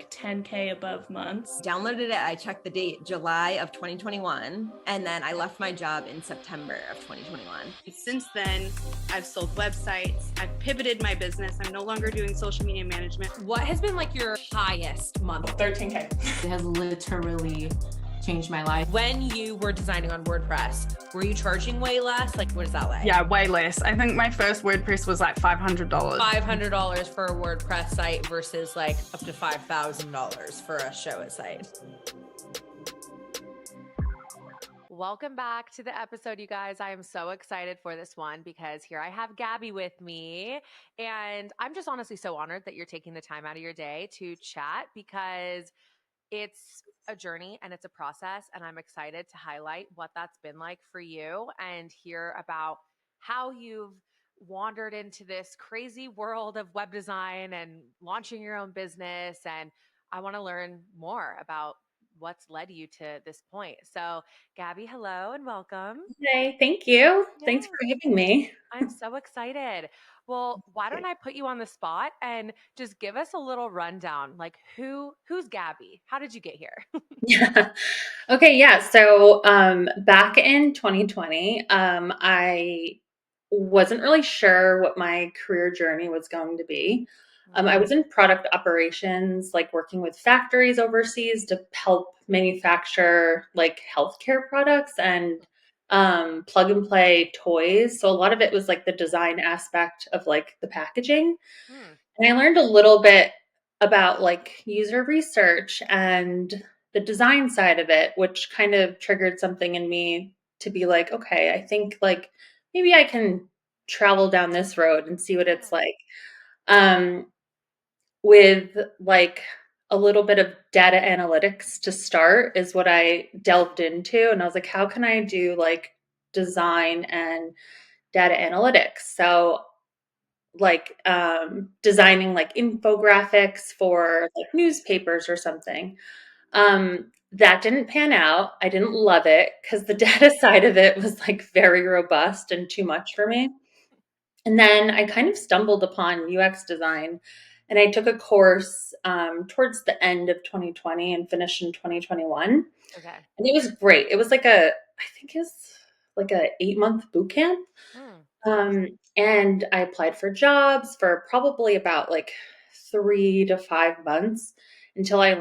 10K above months. Downloaded it. I checked the date, July of 2021. And then I left my job in September of 2021. Since then, I've sold websites. I've pivoted my business. I'm no longer doing social media management. What has been like your highest month? 13K. It has literally changed my life. When you were designing on WordPress, were you charging way less? Like, what is that like? Yeah, way less. I think my first WordPress was like $500. $500 for a WordPress site versus like up to $5,000 for a show it site. Welcome back to the episode, you guys. I am so excited for this one because here I have Gabby with me. And I'm just honestly so honored that you're taking the time out of your day to chat because it's a journey and it's a process. And I'm excited to highlight what that's been like for you and hear about how you've wandered into this crazy world of web design and launching your own business. And I want to learn more about what's led you to this point. So, Gabby, hello and welcome. Hey, thank you. Thanks Yes. for having me. I'm so excited. Well, why don't I put you on the spot and just give us a little rundown? Like who's Gabby? How did you get here? Yeah. Okay, yeah. So back in 2020, I wasn't really sure what my career journey was going to be. I was in product operations, like working with factories overseas to help manufacture like healthcare products and plug and play toys. So a lot of it was like the design aspect of like the packaging. Hmm. And I learned a little bit about like user research and the design side of it, which kind of triggered something in me to be like, okay, I think like maybe I can travel down this road and see what it's Yeah. like. Um, with like a little bit of data analytics to start is what I delved into. And I was like, how can I do like design and data analytics? So like designing like infographics for like newspapers or something. That didn't pan out. I didn't love it because the data side of it was like very robust and too much for me. And then I kind of stumbled upon UX design and I took a course towards the end of 2020 and finished in 2021. Okay. And it was great. It was like I think it's like a 8-month boot camp. Hmm. And I applied for jobs for probably about like 3 to 5 months until I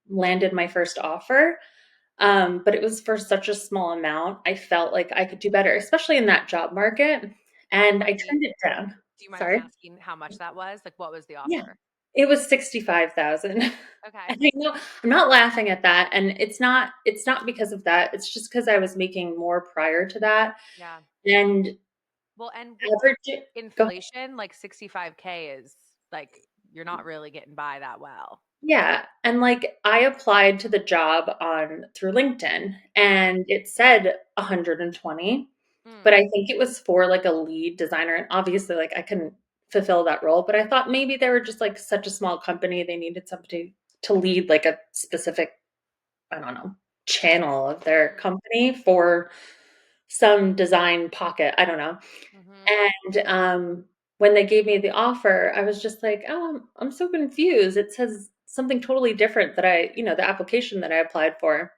landed my first offer. But it was for such a small amount. I felt like I could do better, especially in that job market. Do you And I mind me turned it down. do you mind me Sorry. asking how much that was? Like what was the Yeah. offer? It was 65,000. Okay. And I know I'm not laughing at that. And it's not because of that. It's just because I was making more prior to that. Yeah. And Well, and with average go inflation, like 65K is like you're not really getting by that well. Yeah, and, like, I applied to the job on through LinkedIn, and it said 120, but Hmm. I think it was for, like, a lead designer, and obviously, like, I couldn't fulfill that role, but I thought maybe they were just, like, such a small company, they needed somebody to lead, like, a specific, I don't know, channel of their company for some design pocket, I don't know. Mm-hmm. And, when they gave me the offer, I was just like, "Oh, I'm so confused. It says something totally different that the application that I applied for."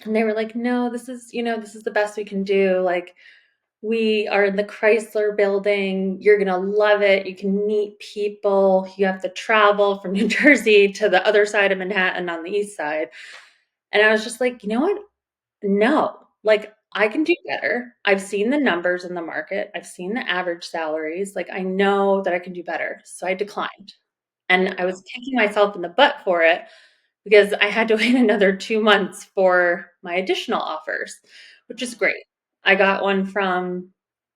And they were like, "No, this is the best we can do. Like, we are in the Chrysler building. You're gonna love it. You can meet people. You have to travel from New Jersey to the other side of Manhattan on the east side." And I was just like, "You know what? No, like, I can do better. I've seen the numbers in the market. I've seen the average salaries. Like, I know that I can do better." So I declined. And I was kicking myself in the butt for it because I had to wait another 2 months for my additional offers, which is great. I got one from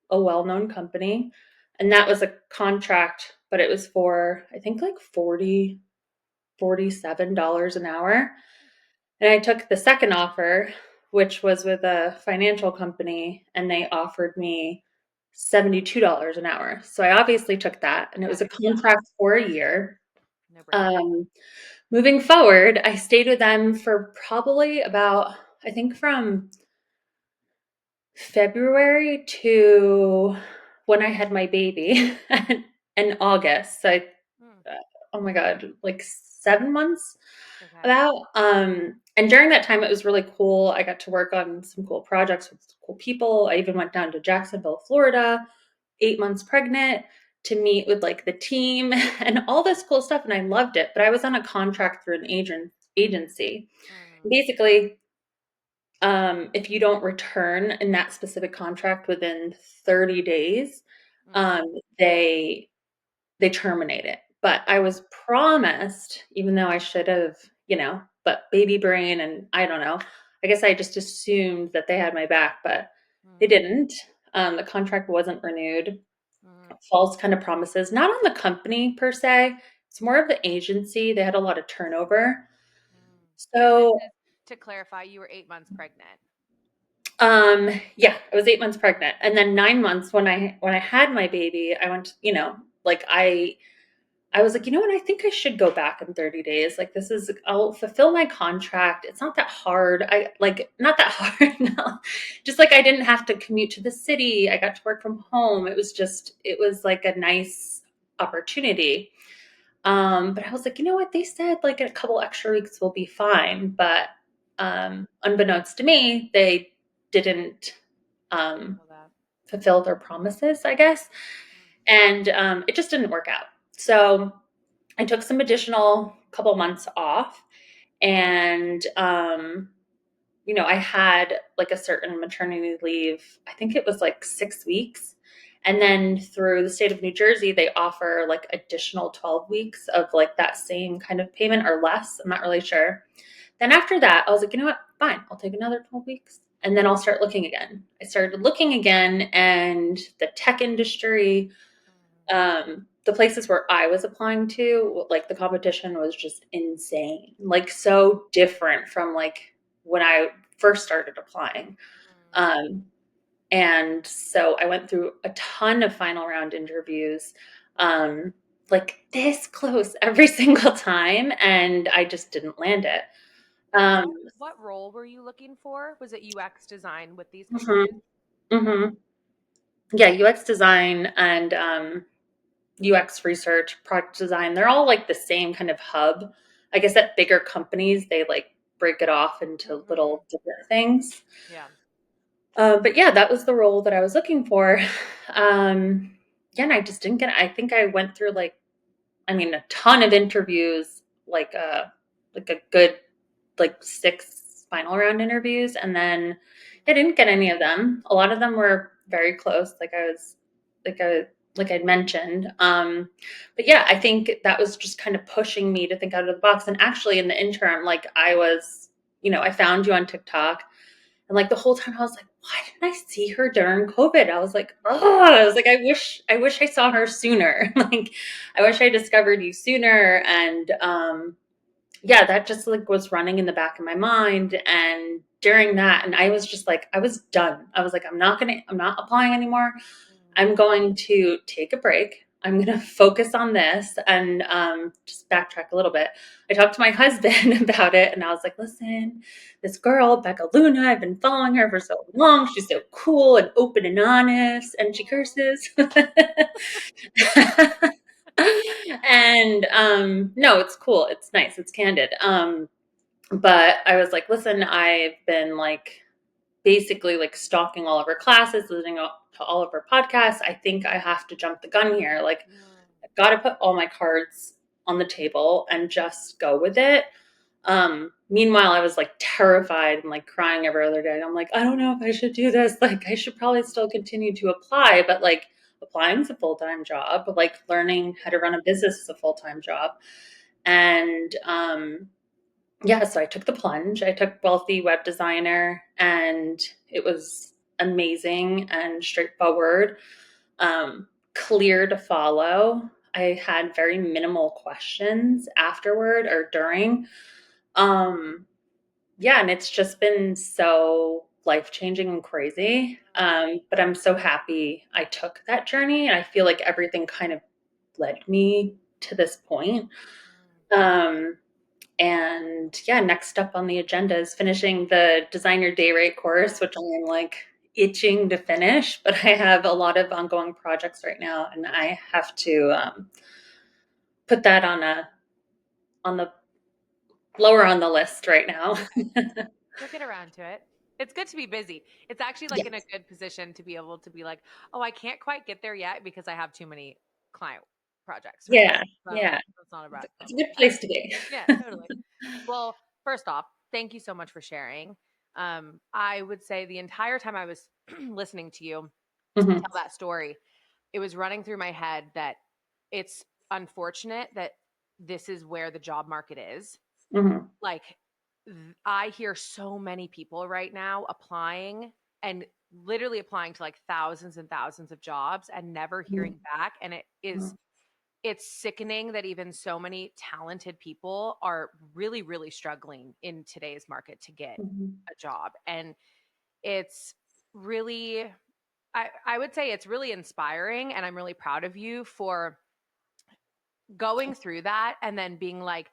a well-known company, and that was a contract, but it was for, I think, like 47 dollars an hour. And I took the second offer, which was with a financial company, and they offered me $72 an hour. So I obviously took that, and it was Okay. a contract for a year. No brainer. Um, moving forward, I stayed with them for probably about, I think from February to when I had my baby in August. So Hmm. uh, oh my God, like 7 months Okay. about. And during that time, it was really cool. I got to work on some cool projects with cool people. I even went down to Jacksonville, Florida, 8 months pregnant to meet with like the team and all this cool stuff. And I loved it, but I was on a contract through an agency. Basically, if you don't return in that specific contract within 30 days, um, they terminate it. But I was promised, even though I should have, but baby brain and I don't know. I guess I just assumed that they had my back, but they didn't. The contract wasn't renewed. False kind of promises, not on the company per se. It's more of the agency. They had a lot of turnover. And this So, is to clarify, you were 8 months pregnant. yeah, I was 8 months pregnant. And then 9 months when I had my baby, I went, like I was like, you know what? I think I should go back in 30 days. Like I'll fulfill my contract. It's not that hard. Not that hard. No, just like I didn't have to commute to the city. I got to work from home. It was like a nice opportunity. But I was like, you know what? They said like a couple extra weeks will be fine. But, unbeknownst to me, they didn't, um, fulfill their promises, I guess. And, it just didn't work out. So, I took some additional couple months off and, I had like a certain maternity leave. I think it was like 6 weeks. And then through the state of New Jersey, they offer like additional 12 weeks of like that same kind of payment or less. I'm not really sure. Then after that, I was like, you know what? Fine. I'll take another 12 weeks and then I'll start looking again. I started looking again and the tech industry, the places where I was applying to, like the competition was just insane, like so different from like when I first started applying. Um, and so I went through a ton of final round interviews, like this close every single time, and I just didn't land it. Um, What role were you looking for? Was it UX design with these mhm, companies? mhm. Yeah, UX design and UX research, product design, they're all like the same kind of hub. I guess at bigger companies, they like break it off into little different things. Yeah. But yeah, that was the role that I was looking for. Yeah, and I just didn't get it. I think I went through a ton of interviews, like a good like 6 final round interviews, and then I didn't get any of them. A lot of them were very close, like I like I'd mentioned. But yeah, I think that was just kind of pushing me to think out of the box. And actually, in the interim, like I found you on TikTok, and like the whole time I was like, why didn't I see her during COVID? I was like, oh, I was like, I wish I saw her sooner. Like, I wish I discovered you sooner. And yeah, that just like was running in the back of my mind. And during that, and I was just like, I was done. I was like, I'm not applying anymore. I'm going to take a break. I'm going to focus on this and just backtrack a little bit. I talked to my husband about it and I was like, listen, this girl, Becca Luna, I've been following her for so long. She's so cool and open and honest, and she curses. And no, it's cool. It's nice. It's candid. But I was like, listen, I've been like basically like stalking all of her classes, listening to all of her podcasts. I think I have to jump the gun here. Like, I've got to put all my cards on the table and just go with it. Meanwhile, I was like terrified and like crying every other day. I'm like, I don't know if I should do this. Like, I should probably still continue to apply, but like applying is a full-time job. But like learning how to run a business is a full-time job. And yeah, so I took the plunge. I took Wealthy Web Designer, and it was amazing and straightforward, clear to follow. I had very minimal questions afterward or during. Um, yeah, and it's just been so life-changing and crazy. But I'm so happy I took that journey, and I feel like everything kind of led me to this point. Um, and yeah, next up on the agenda is finishing the designer day rate course, which I am like itching to finish, but I have a lot of ongoing projects right now, and I have to put that on the lower on the list right now. You'll get around to it. It's good to be busy. It's actually like in a Yes. good position to be able to be like, oh, I can't quite get there yet because I have too many client projects, right? Yeah. So Yeah. it's not a It's a problem. good place to be. Yeah, totally. Well, first off, thank you so much for sharing. I would say the entire time I was listening to you Mhm. tell that story, it was running through my head that it's unfortunate that this is where the job market is. Mhm. Like, I hear so many people right now applying and literally applying to like thousands and thousands of jobs and never hearing Mhm. back. And it's sickening that even so many talented people are really, really struggling in today's market to get Mhm. a job. And it's really, I would say it's really inspiring. And I'm really proud of you for going through that and then being like,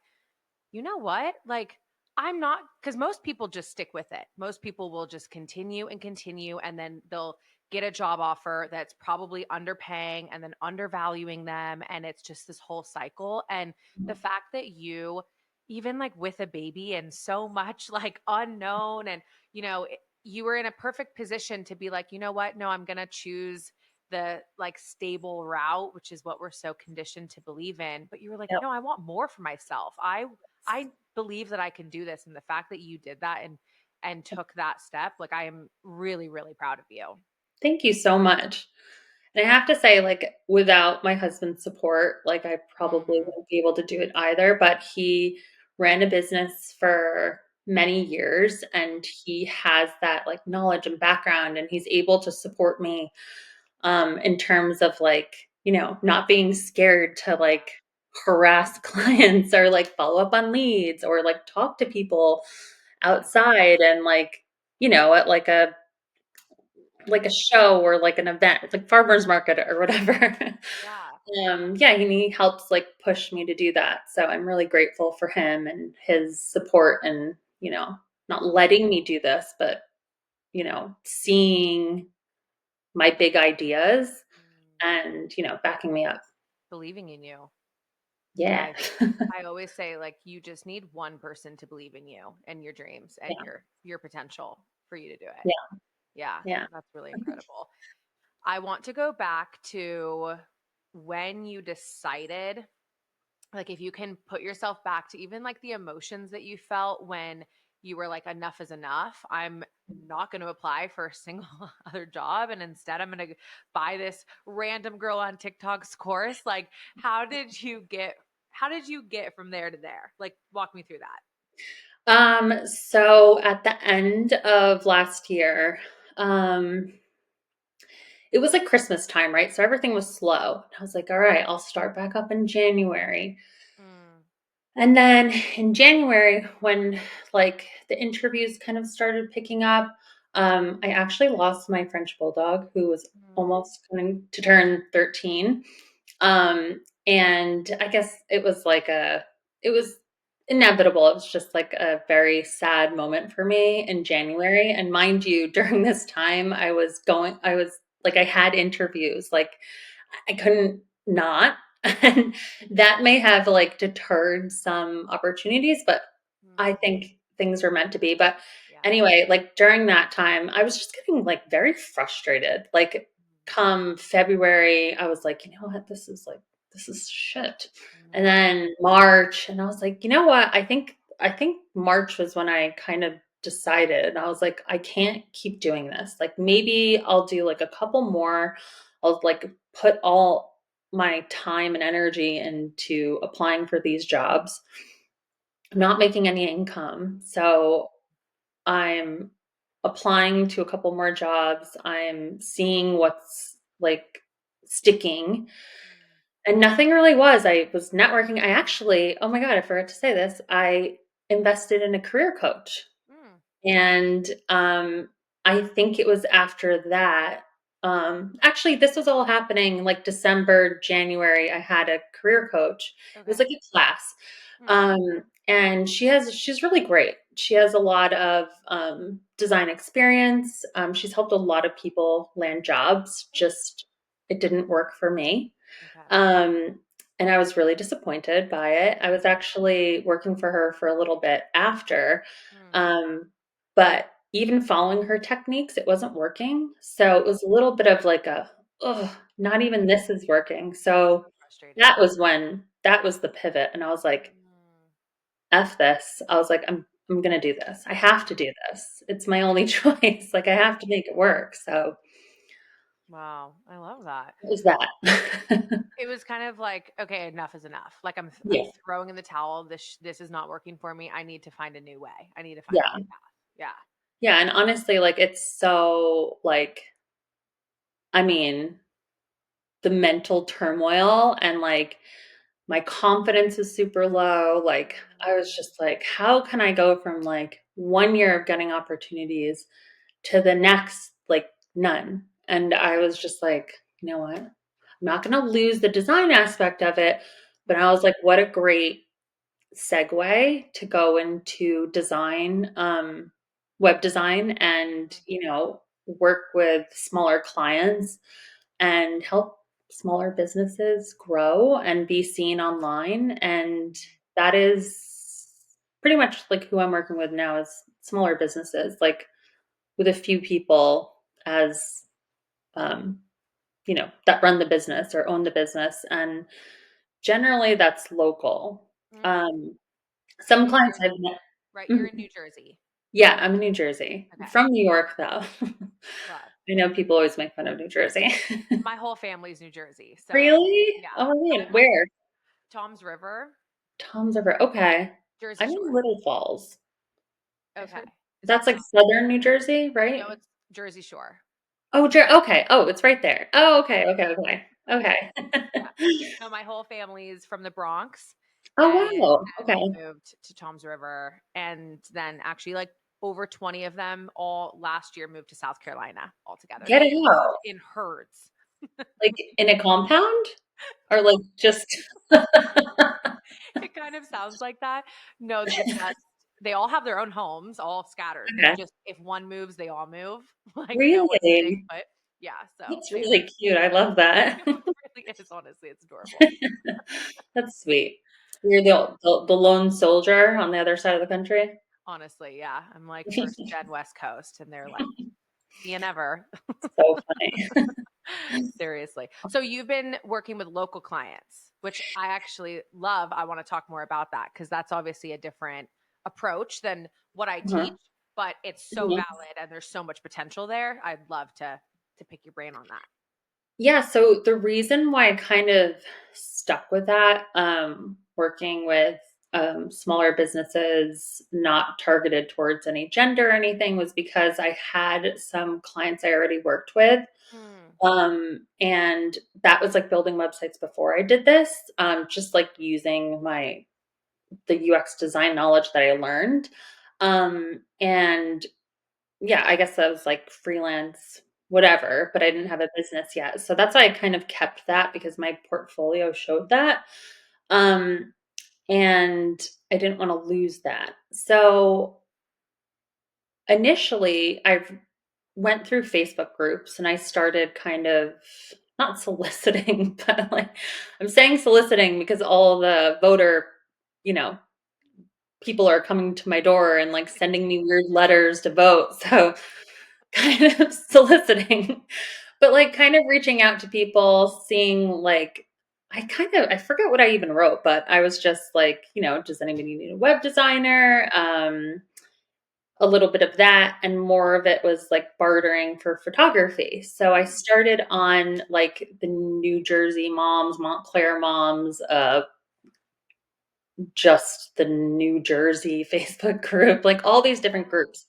you know what? Like, I'm not, because most people just stick with it. Most people will just continue and continue, and then they'll get a job offer that's probably underpaying and then undervaluing them. And it's just this whole cycle. And the fact that you, even like with a baby and so much like unknown, and, you were in a perfect position to be like, you know what? No, I'm going to choose the like stable route, which is what we're so conditioned to believe in. But you were like, Yep. no, I want more for myself. I believe that I can do this, and the fact that you did that and took that step, like I am really, really proud of you. Thank you so much. And I have to say, like, without my husband's support, like, I probably Mm, wouldn't be able to do it either. But he ran a business for many years and he has that like knowledge and background, and he's able to support me in terms of like, not being scared to like harass clients or like follow up on leads or like talk to people yeah, outside and like, at like a show or like an event, like farmer's market or whatever. yeah. Yeah, and he helps like push me to do that. So I'm really grateful for him and his support and, not letting me do this, but, seeing my big ideas Mm, and, backing me up. believing in you. Yeah, Yeah. I always say like you just need one person to believe in you and your dreams and Yeah. your potential for you to do it. Yeah. Yeah, Yeah. that's really incredible. I want to go back to when you decided, like if you can put yourself back to even like the emotions that you felt when you were like, enough is enough. I'm not going to apply for a single other job, and instead I'm going to buy this random girl on TikTok's course. Like, how did you get from there to there? Like, walk me through that. So at the end of last year, um, it was like Christmas time, right? So everything was slow. I was like, all right, I'll start back up in January. Mm, And then in January, when like the interviews kind of started picking up, I actually lost my French bulldog who was mm, almost going to turn 13. And I guess it was inevitable. It was just like a very sad moment for me in January. And mind you, during this time, I was like, I had interviews, like I couldn't not. And that may have like deterred some opportunities, but I mm, think things are meant to be. But yeah. anyway, like during that time, I was just getting like very frustrated. Like come February, I was like, you know what, this is shit. And Mm, then March, and I was like, you know what? I think March was when I kind of decided, and I was like, I can't keep doing this. Like maybe I'll do like a couple more. I'll like put all my time and energy into applying for these jobs. I'm not making any income. So I'm applying to a couple more jobs. I'm seeing what's like sticking, mm, and nothing really was. I was networking. I actually, oh my God, I forgot to say this. I invested in a career coach. mm. And, I think it was after that, actually, this was all happening like December, January. I had a career coach. It was Okay. like a class. Mm, And she's really great. She has a lot of, design experience. She's helped a lot of people land jobs. Just it didn't work for me. okay. Um, and I was really disappointed by it. I was actually working for her for a little bit after, Mm, um, but even following her techniques, it wasn't working. So it was a little bit of like a, "Ugh, not even this is working." So so frustrating. that was the pivot, and I was like, Mm, "F this." I was like, I'm gonna do this. I have to do this. It's my only choice. Like, I have to make it work." So wow, I love that. it was that. It was kind of like, okay, enough is enough. Like I'm Yeah, throwing in the towel. This is not working for me. I need to find a new way. I need to find a new yeah. path. Yeah. Yeah, and honestly, like, it's so, like, I mean, the mental turmoil and, like, my confidence is super low, like, I was Mm, just like, "How can I go from, like, 1 year of getting opportunities to the next, like, none?" And I was just like, "You know what? I'm not gonna lose the design aspect of it," but I was mm, like, "What a great segue to go into design, web design and, mm, work with smaller clients and help smaller businesses grow and be seen online." And that is pretty much like who I'm working with now is smaller businesses, like with a few people as, um, that run the business or own the business. And generally that's local. mm. Um, some And clients I've met. right, you're in Mhm. New Jersey. Yeah, I'm in New Jersey. I'm Okay. from New York, though. Love. I know people always make fun of New Jersey. My whole family's New Jersey. So Really? yeah. Oh, My man, whole where? Tom's River, Tom's River, okay. Jersey I'm in Shore. Little Falls. I Okay. heard Is that that's, like, Tom? Southern New Jersey, No, right? it's Jersey Shore. Oh, okay. Oh, it's right there. Oh, okay, okay, okay. Okay. Yeah. No, my whole family is from the Bronx, Oh, and wow. then Okay. we moved to Tom's River, and then actually like over 20 of them all last year moved to South Carolina altogether. Get They out. moved in herds. Like, in a compound? Or, like, just It kind of sounds like that. No, they all have their own homes, all scattered. It's Okay. just if one moves, they all move. Like no one's staying Really? put. Yeah, so That's yeah. really cute, I love that. It really is, honestly, it's adorable. That's sweet. You're the lone soldier on the other side of the country? Honestly, yeah. I'm like first gen West Coast, and they're like, see you never. So funny. Seriously. So you've been working with local clients, which I actually love. I want to talk more about that because that's obviously a different approach than what I Uh-huh. teach, but it's so Mhm. valid and there's so much potential there. I'd love to pick your brain on that. Yeah, so the reason why I kind of stuck with that, working with, smaller businesses, not targeted towards any gender or anything, was because I had some clients I already worked with. Mm, And that was like building websites before I did this, just like using the UX design knowledge that I learned. And yeah, I guess that was like freelance, whatever, but I didn't have a business yet. So that's why I kind of kept that because my portfolio showed that. Um, and I didn't want to lose that. So initially, I went through Facebook groups and I started kind of not soliciting, but like I'm saying soliciting because all the voter, you know, people are coming to my door and like sending me weird letters to vote. So kind of soliciting, but like kind of reaching out to people, seeing like I forget what I even wrote, but I was just like, does anybody need a web designer? A little bit of that, and more of it was like bartering for photography. So I started on like the New Jersey moms, Montclair moms, just the New Jersey Facebook group, like all these different groups.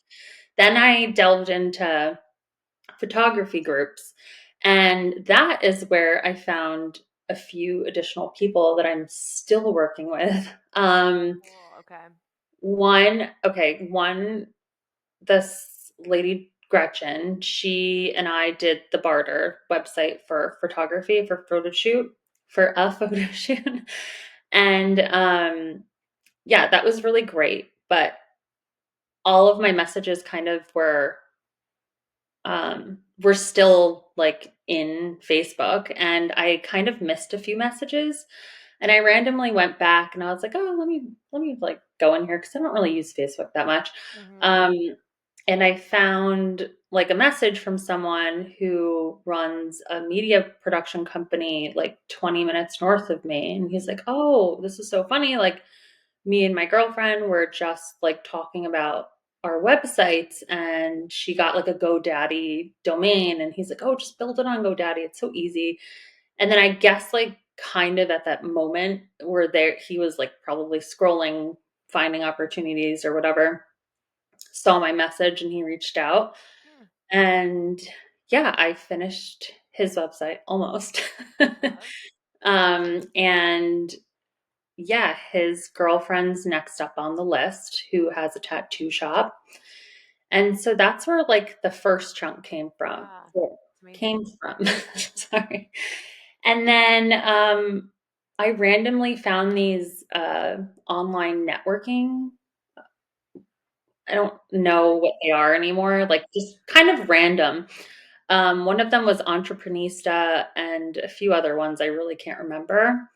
Then I delved into photography groups, and that is where I found a few additional people that I'm still working with. cool. Okay. One, this lady Gretchen, she and I did the barter website for photography for a photo shoot. And yeah, that was really great. But all of my messages kind of were still like in Facebook, and I kind of missed a few messages. And I randomly went back and I was like, oh, let me like go in here because I don't really use Facebook that much. Mhm. Um, and I found like a message from someone who runs a media production company like 20 minutes north of me. And he's like, oh, this is so funny. Like, me and my girlfriend were just like talking about our websites, and she got like a GoDaddy domain, and he's like, oh, just build it on GoDaddy. It's so easy. And then I guess like kind of at that moment where there he was like probably scrolling, finding opportunities or whatever, saw my message and he reached out. Hmm. And yeah, I finished his website almost. Love. And yeah, his girlfriend's next up on the list who has a tattoo shop. And so that's where like the first chunk came from. Yeah. Or It's amazing. came from. Sorry. And then I randomly found these online networking. I don't know what they are anymore, like just kind of random. One of them was Entreprenista and a few other ones I really can't remember.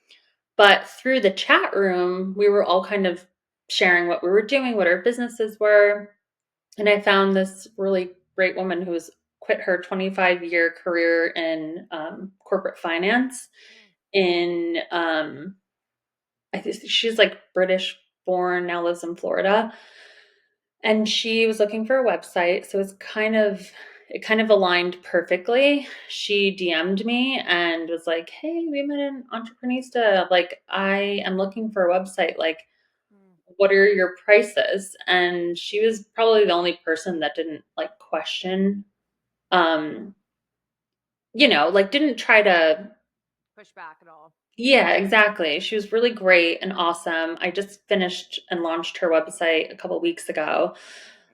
But through the chat room, we were all kind of sharing what we were doing, what our businesses were. And I found this really great woman who has quit her 25-year career in corporate finance. Mm. In I think she's like British born, now lives in Florida. And she was looking for a website, so it kind of aligned perfectly. She DM'd me and was like, "Hey, we met an entreprenista. Like, I am looking for a website. Like, Mm. what are your prices?" And she was probably the only person that didn't like question, um, like didn't try to. Push back at all. Yeah, exactly. She was really great and awesome. I just finished and launched her website a couple weeks ago.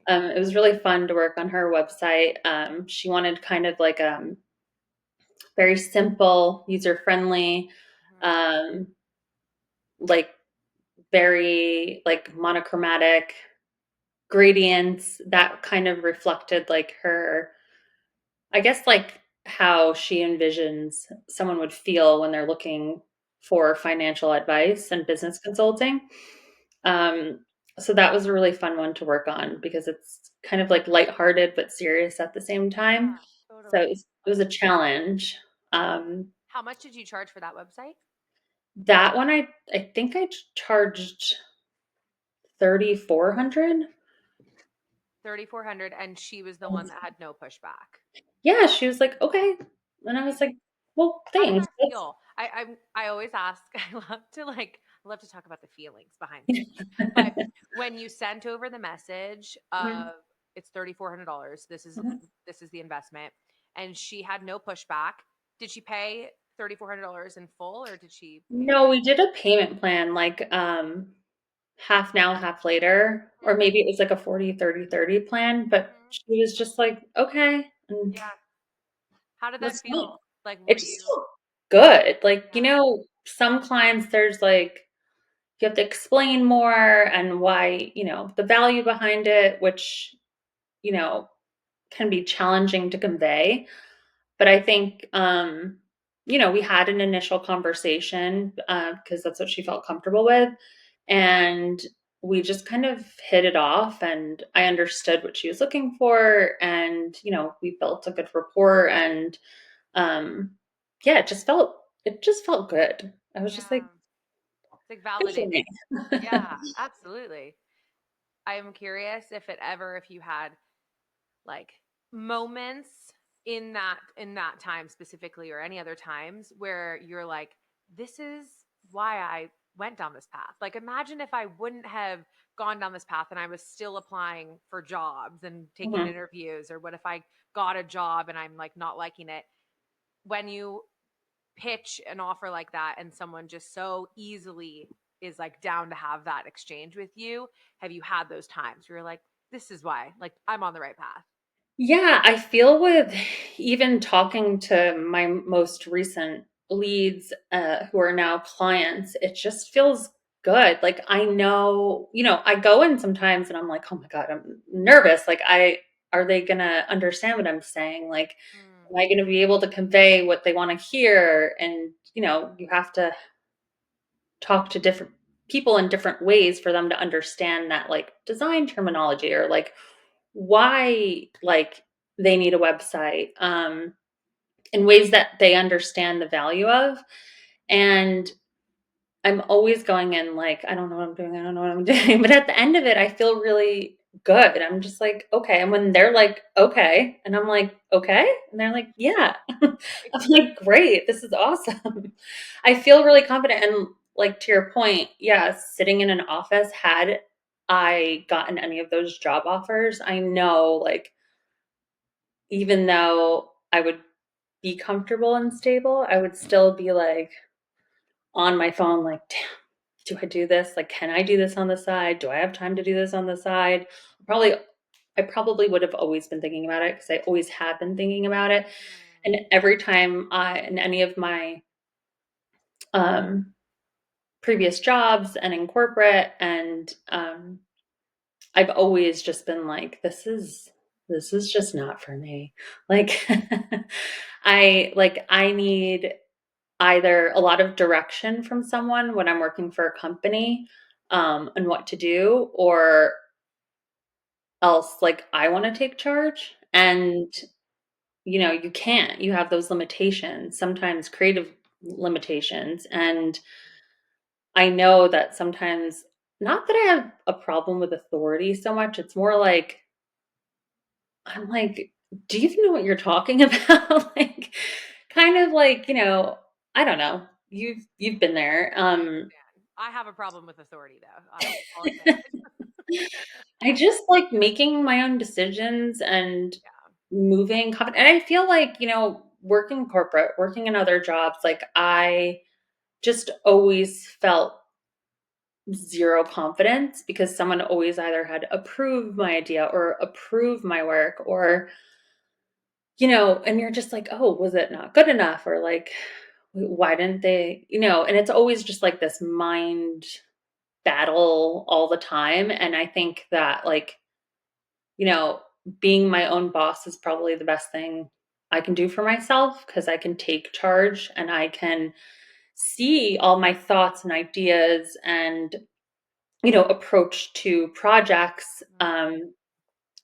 Nice. It was really fun to work on her website. She wanted kind of like very simple, user friendly, Mhm. um, like very like monochromatic gradients that kind of reflected like her, I guess, like how she envisions someone would feel when they're looking for financial advice and business consulting. Um, so that was a really fun one to work on because it's kind of like lighthearted but serious at the same time. Yeah, So totally. it was a challenge. Um, How much did you charge for that website? that one I think I charged 3,400. 3,400, and she was the one that had no pushback. Yeah, she was like, okay. And I was like, Amazing. well, How did thanks. that feel? I always ask, I love to talk about the feelings behind things. But when you sent over the message Mhm. of it's $3,400, Mhm. this is the investment, and she had no pushback, did she pay $3,400 in full, or did she pay No, we did a payment plan like half now, half later, or Mhm, maybe it was like a 40-30-30 plan, but mhm. she was just like, okay. And Yeah. How did that that's fine. feel? Like, were It just you felt good. Like, Yeah. some clients there's like you have to explain more and why, the value behind it, which, you know, can be challenging to convey. But I think, we had an initial conversation because that's what she felt comfortable with. And we just kind of hit it off, and I understood what she was looking for. And, we built a good rapport. And yeah, it just felt good. I was just like, Yeah. It's like good for validating. me. Yeah, absolutely. I'm curious if you had like moments in that time specifically or any other times where you're like, this is why I went down this path. Like, imagine if I wouldn't have gone down this path and I was still applying for jobs and taking Mhm. interviews, or what if I got a job and I'm like not liking it. When you pitch an offer like that and someone just so easily is like down to have that exchange with you, have you had those times where you're like, this is why, like, I'm on the right path? Yeah, I feel with even talking to my most recent leads, who are now clients, it just feels good. Like I know, I go in sometimes and I'm like, oh my God, I'm nervous. Like are they gonna understand what I'm saying? Like, Mm, am I gonna be able to convey what they want to hear? And, you have to talk to different people in different ways for them to understand that like design terminology or like why like they need a website in ways that they understand the value of. And I'm always going in like, I don't know what I'm doing. I don't know what I'm doing. But at the end of it, I feel really good. I'm just like, okay. And when they're like, okay. And I'm like, okay. And they're like, yeah. I'm like, great. This is awesome. I feel really confident. And like to your point, yeah, sitting in an office, had I gotten any of those job offers, I know like, even though I would be comfortable and stable, I would still be like on my phone, like, do I do this? Like, can I do this on the side? Do I have time to do this on the side? Probably, I probably would have always been thinking about it because I always have been thinking about it. And every time in any of my um, previous jobs and in corporate, and I've always just been like, this is just not for me. Like, I need either a lot of direction from someone when I'm working for a company, and what to do, or else like I want to take charge. And you can't. You have those limitations, sometimes creative limitations. And I know that sometimes, not that I have a problem with authority so much, it's more like I'm like, do you even know what you're talking about? Like kind of like, I don't know. You've been there. I have a problem with authority, though. I'll admit. I just like making my own decisions and Yeah. moving confident. And I feel like, working corporate, working in other jobs, like I just always felt zero confidence because someone always either had approved my idea or approved my work, or, and you're just like, oh, was it not good enough? Or like, why didn't they, and it's always just like this mind battle all the time. And I think that like, you know, being my own boss is probably the best thing I can do for myself because I can take charge and I can see all my thoughts and ideas and, approach to projects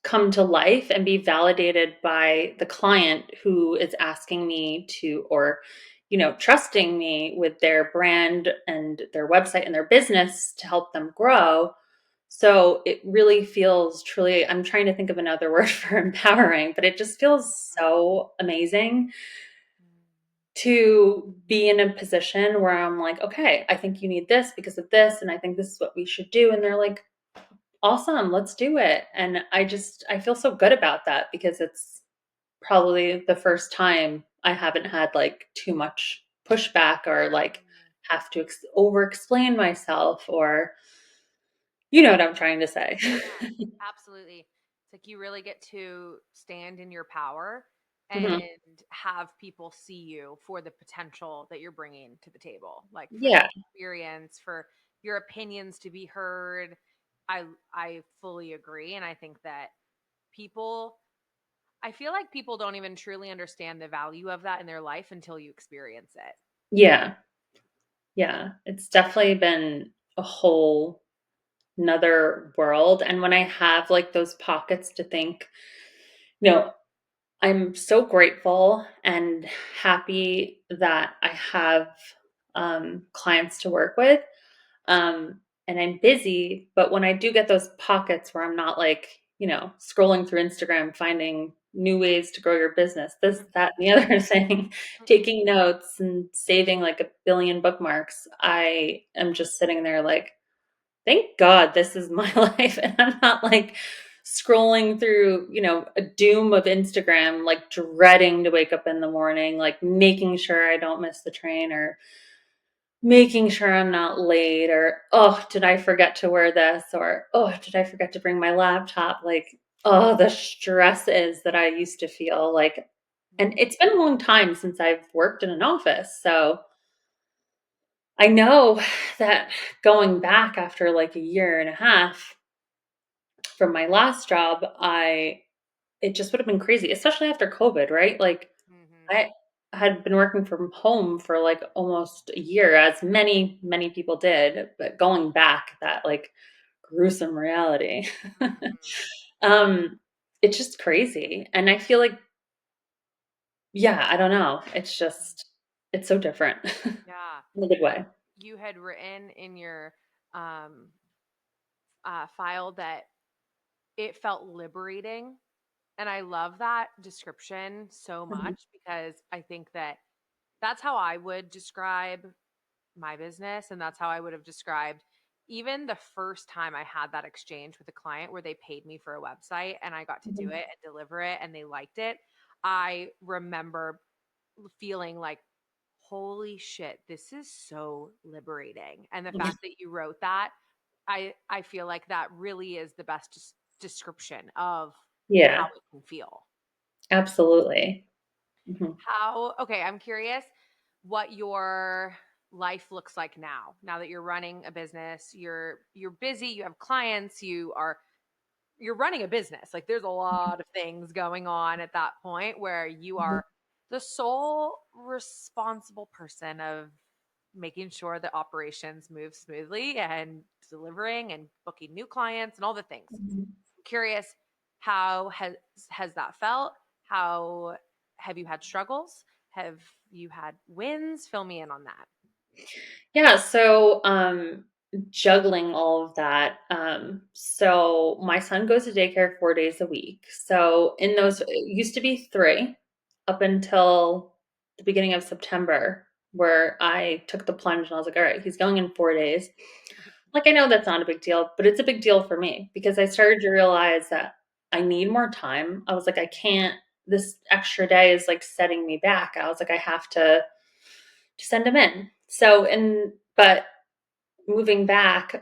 come to life and be validated by the client who is asking me to, or, trusting me with their brand and their website and their business to help them grow. So it really feels truly, I'm trying to think of another word for empowering, but it just feels so amazing to be in a position where I'm like, okay, I think you need this because of this. And I think this is what we should do. And they're like, awesome, let's do it. And I feel so good about that because it's probably the first time I haven't had like too much pushback or like have to over explain myself, or you know what I'm trying to say. Yeah, absolutely. It's like you really get to stand in your power and Mhm. have people see you for the potential that you're bringing to the table, like for the Yeah. experience, for your opinions to be heard. I fully agree, and I think that people I feel like people don't even truly understand the value of that in their life until you experience it. Yeah. Yeah. It's definitely been a whole another world. And when I have like those pockets to think, you know, I'm so grateful and happy that I have clients to work with. And I'm busy, but when I do get those pockets where I'm not like, scrolling through Instagram, finding new ways to grow your business, this, that, and the other thing, taking notes and saving like a billion bookmarks, I am just sitting there like, thank God this is my life. And I'm not like scrolling through, a doom of Instagram, like dreading to wake up in the morning, like making sure I don't miss the train, or making sure I'm not late, or, oh, did I forget to wear this? Or, oh, did I forget to bring my laptop? Like, oh, the stresses that I used to feel like, and it's been a long time since I've worked in an office. So I know that going back after like a year and a half from my last job, it just would have been crazy, especially after COVID, right? Like Mm-hmm. I had been working from home for like almost a year, as many, many people did, but going back, that like gruesome reality. Mhm. um, it's just crazy. And I feel like, yeah, I don't know. It's so different Yeah. in a good way. You had written in your um, file that it felt liberating. And I love that description so Mhm. much because I think that that's how I would describe my business. And that's how I would have described even the first time I had that exchange with a client where they paid me for a website and I got to do Mhm. it and deliver it and they liked it. I remember feeling like, holy shit, this is so liberating. And the fact that you wrote that, I feel like that really is the best description of how Yeah, it can feel. absolutely. Mhm. How, okay, I'm curious what your life looks like now that you're running a business, you're busy, you have clients, you're running a business. Like there's a lot of things going on at that point where you Mhm. are the sole responsible person of making sure that operations move smoothly and delivering and booking new clients and all the things. Mhm. Curious, how has that felt? How have you had struggles? Have you had wins? Fill me in on that. Yeah, so juggling all of that. So my son goes to daycare 4 days a week. So in those, it used to be three up until the beginning of September, where I took the plunge and I was like, all right, he's going in 4 days. Like, I know that's not a big deal, but it's a big deal for me because I started to realize that I need more time. I was like, I can't, this extra day is like setting me back. I was like, I have to send him in. So, but moving back,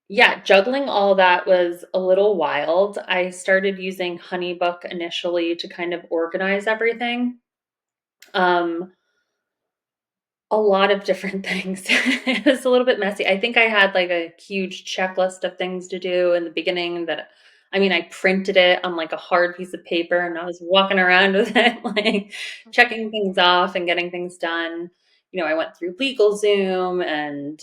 yeah, juggling all that was a little wild. I started using HoneyBook initially to kind of organize everything. Um, a lot of different things. It was a little bit messy. I think I had like a huge checklist of things to do in the beginning that I mean, I printed it on like a hard piece of paper and I was walking around with it, like checking things off and getting things done. You know, I went through LegalZoom and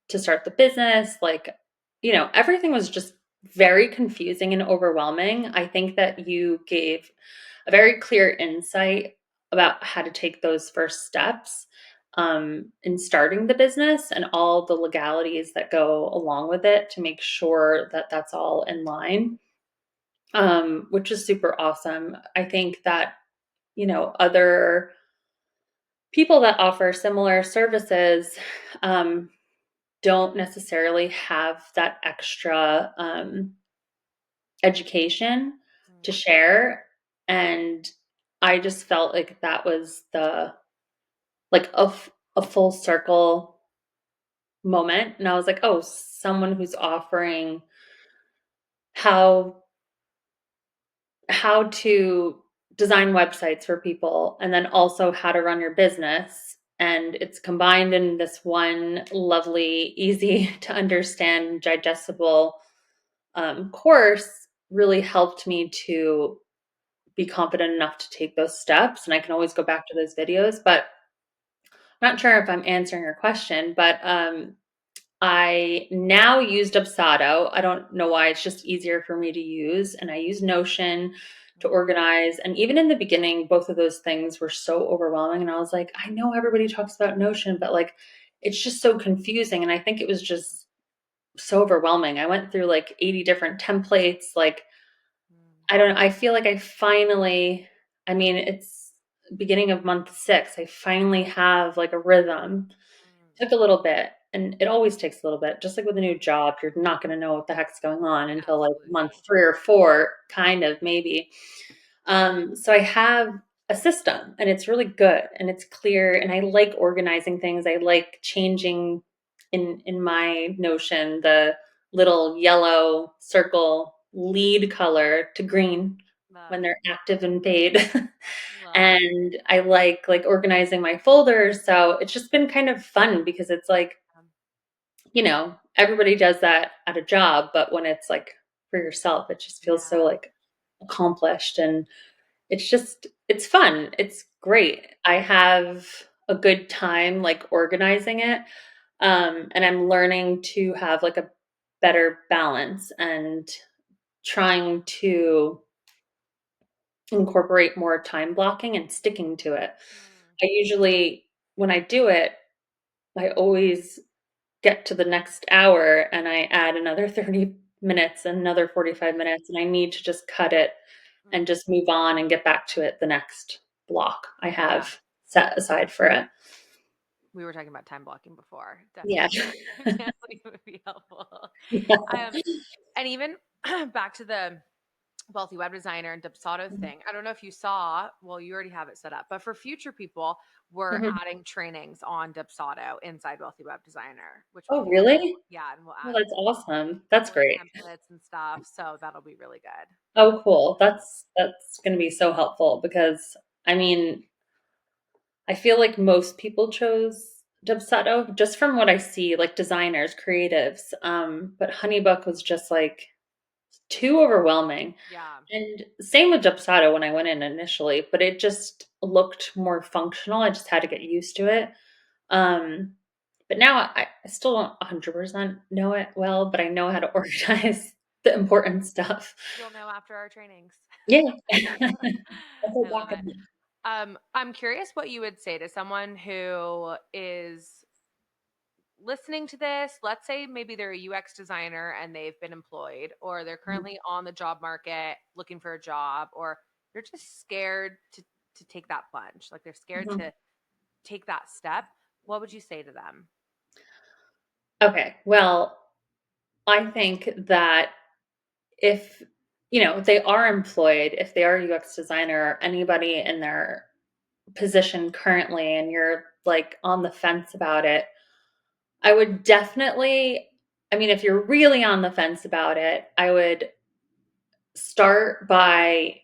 to start the business. Like, you know, everything was just very confusing and overwhelming. I think that you gave a very clear insight about how to take those first steps in starting the business and all the legalities that go along with it to make sure that that's all in line, which is super awesome. I think that, you know, other people that offer similar services um, don't necessarily have that extra education to Mm, share. And I just felt like that was the like a full circle moment. And I was like, oh, someone who's offering how how to design websites for people and then also how to run your business. And it's combined in this one lovely, easy to understand, digestible course really helped me to be confident enough to take those steps. And I can always go back to those videos, but I'm not sure if I'm answering your question, but I now use Dubsado. I don't know why, it's just easier for me to use. And I use Notion to mm, organize. And even in the beginning, both of those things were so overwhelming. And I was like, I know everybody talks about Notion, but like, it's just so confusing. And I think it was just so overwhelming. I went through like 80 different templates. Like, mm, I don't know. I feel like I finally, I mean, it's beginning of month 6. I finally have like a rhythm. mm. Took a little bit, and it always takes a little bit. Just like with a new job, you're not going to know what the heck's going on until like month Absolutely. 3 or 4, kind of maybe. So I have a system, and it's really good, and it's clear, and I like organizing things. I like changing in my Notion the little yellow circle lead color to green when Love, they're active and paid. love. And I like organizing my folders. So it's just been kind of fun because it's like, you know, everybody does that at a job, but when it's like for yourself, it just feels so Yeah. like accomplished. And it's fun. It's great. I have a good time like organizing it. And I'm learning to have like a better balance and trying to incorporate more time blocking and sticking to it. Mm. I usually, when I do it, I always get to the next hour and I add another 30 minutes, another 45 minutes, and I need to just cut it and Mhm. just move on and get back to it the next block I Yeah. have set aside for it. We were talking about time blocking before. Yeah. Definitely, definitely would be helpful. Yeah. And even back to the wealthy web designer and Dubsado thing. I don't know if you saw, well, you already have it set up, but for future people, we're Mhm. adding trainings on Dubsado inside Wealthy Web Designer, which will Oh, be really cool. really? Yeah, and we'll Well, add that's awesome. That's more great. templates and stuff. So that'll be really good. Oh, cool. That's gonna be so helpful because I mean, I feel like most people chose Dubsado just from what I see, like designers, creatives. But Honeybook was just like too overwhelming. Yeah. And same with Dubsado when I went in initially, but it just looked more functional. I just had to get used to it. Um, but now I still don't 100% know it well, but I know how to organize the important stuff. You'll know after our trainings. Yeah. I'll I go love back it. and I'm curious what you would say to someone who is listening to this. Let's say maybe they're a UX designer and they've been employed, or they're currently on the job market looking for a job, or they're just scared to take that plunge. Like they're scared Mhm. to take that step. What would you say to them? Okay. Well, I think that if, they are employed, if they are a UX designer or anybody in their position currently and you're like on the fence about it, I would definitely, I mean, if you're really on the fence about it, I would start by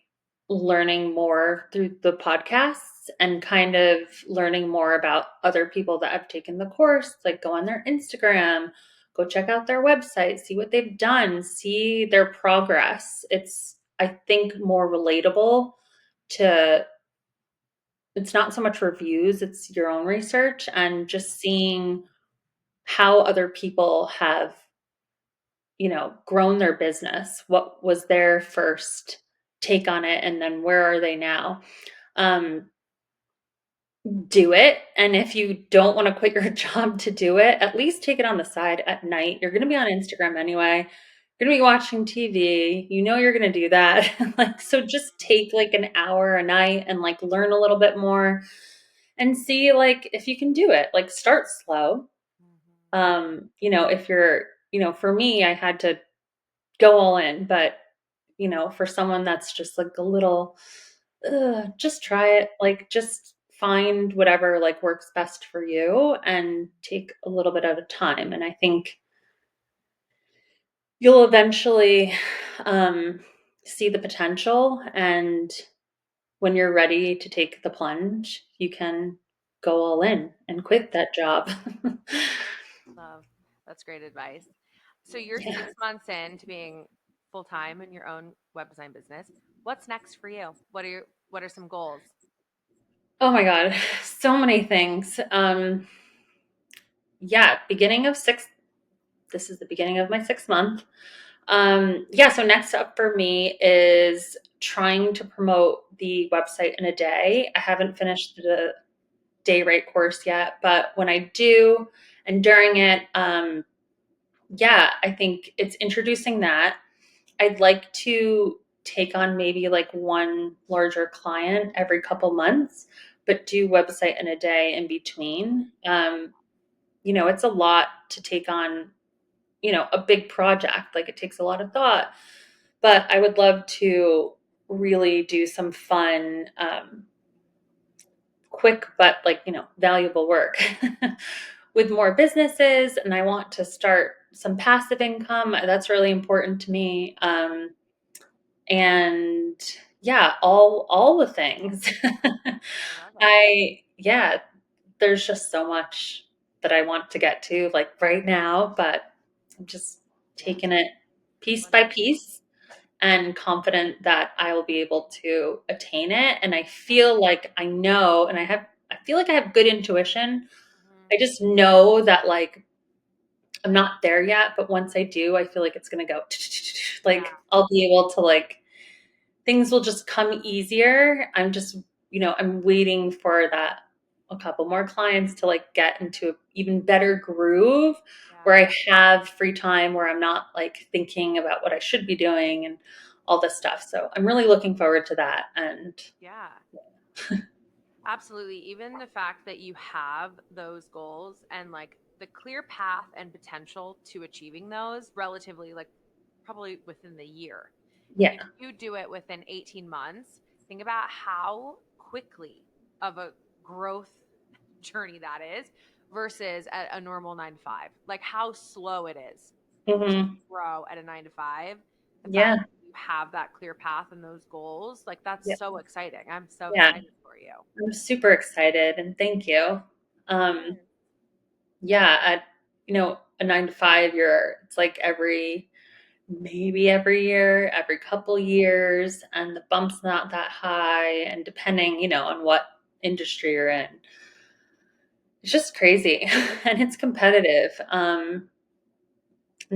learning more through the podcasts and kind of learning more about other people that have taken the course, like go on their Instagram, go check out their website, see what they've done, see their progress. It's, I think, more relatable to, it's not so much reviews, it's your own research and just seeing how other people have, grown their business. What was their first take on it? And then where are they now? Um, do it. And if you don't want to quit your job to do it, at least take it on the side at night. You're going to be on Instagram anyway. You're going to be watching TV. You know you're going to do that. Like, so just take like an hour a night and like learn a little bit more and see like if you can do it. Like start slow. Mhm. If you're, for me, I had to go all in, but for someone that's just like a little, just try it. Like, just find whatever like works best for you and take a little bit at a time. And I think you'll eventually um, see the potential. And when you're ready to take the plunge, you can go all in and quit that job. Love. That's great advice. So you're Yeah. 6 months into being full time in your own web design business. What's next for you? What are some goals? Oh my God, so many things. Yeah, beginning of six. This is the beginning of my 6th month. Yeah, so next up for me is trying to promote the website in a day. I haven't finished the day rate course yet, but when I do and during it, yeah, I think it's introducing that. I'd like to take on maybe like one larger client every couple months, but do website in a day in between. It's a lot to take on, a big project. Like it takes a lot of thought, but I would love to really do some fun, quick, but like, valuable work with more businesses. And I want to start some passive income. That's really important to me. And yeah, all the things. I love it. Yeah, there's just so much that I want to get to like right now, but I'm just Yeah. taking it piece One by day at a time. piece and confident that I will be able to attain it. And I feel like I know, and I feel like I have good intuition. I just know that like I'm not there yet, but once I do, I feel like it's going to go Yeah. like I'll be able to like things will just come easier. I'm just, I'm waiting for that a couple more clients to like get into an even better groove where Yeah. I have free time where I'm not like thinking about what I should be doing and all this stuff. So I'm really looking forward to that. And Yeah. Absolutely. Even the fact that you have those goals and like the clear path and potential to achieving those relatively, like probably within the year. yeah. If you do it within 18 months, think about how quickly of a growth journey that is versus a normal 9 to 5. Like how slow it is to Hmm. grow at a 9 to 5. The fact Yeah. that you have that clear path and those goals, like that's Yeah. so exciting. I'm so Yeah. excited for you. I'm super excited and thank you. Um, Yes. yeah, at, a 9 to 5, it's like maybe every year, every couple years, and the bump's not that high. And depending, on what industry you're in, it's just crazy and it's competitive, and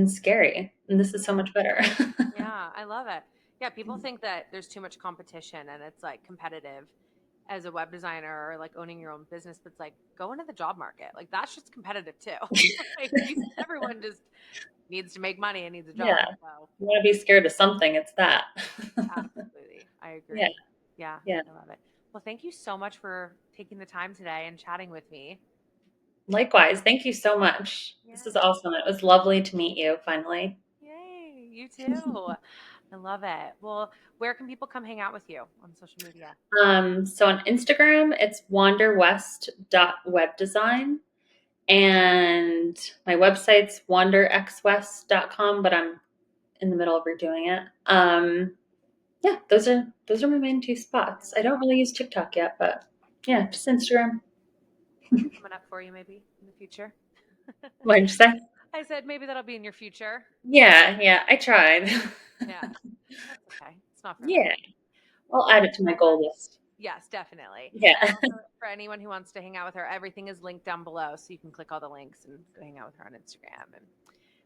scary. And this is so much better. Yeah, I love it. Yeah, people think that there's too much competition and it's like competitive as a web designer or like owning your own business, but it's like go into the job market. Like that's just competitive too. Like everyone just needs to make money and needs a job. Yeah. So You want to be scared of something, it's that. absolutely. I Yeah. agree. Yeah, Yeah. I love it. Well, thank you so much for taking the time today and chatting with me. Likewise. Thank you so much. This is Yeah. awesome. It was lovely to meet you finally. Yay, you too. I love it. Well, where can people come hang out with you on social media? So on Instagram, it's wanderwest.webdesign. And my website's wanderxwest.com, but I'm in the middle of redoing it. Yeah, those are my main two spots. I don't really use TikTok yet, but yeah, just Instagram. Coming up for you maybe in the future. What did you say? I said maybe that'll be in your future. Yeah, I tried. Yeah, that's okay. It's not for Yeah, everyone. Well, I'll thank add it you to my so much. goal list. Yes, definitely. And Yeah. also for anyone who wants to hang out with her, everything is linked down below. So you can click all the links and go hang out with her on Instagram and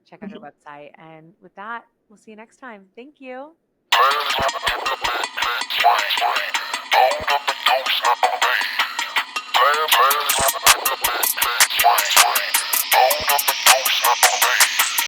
check out her website. And with that, we'll see you next time. Thank you.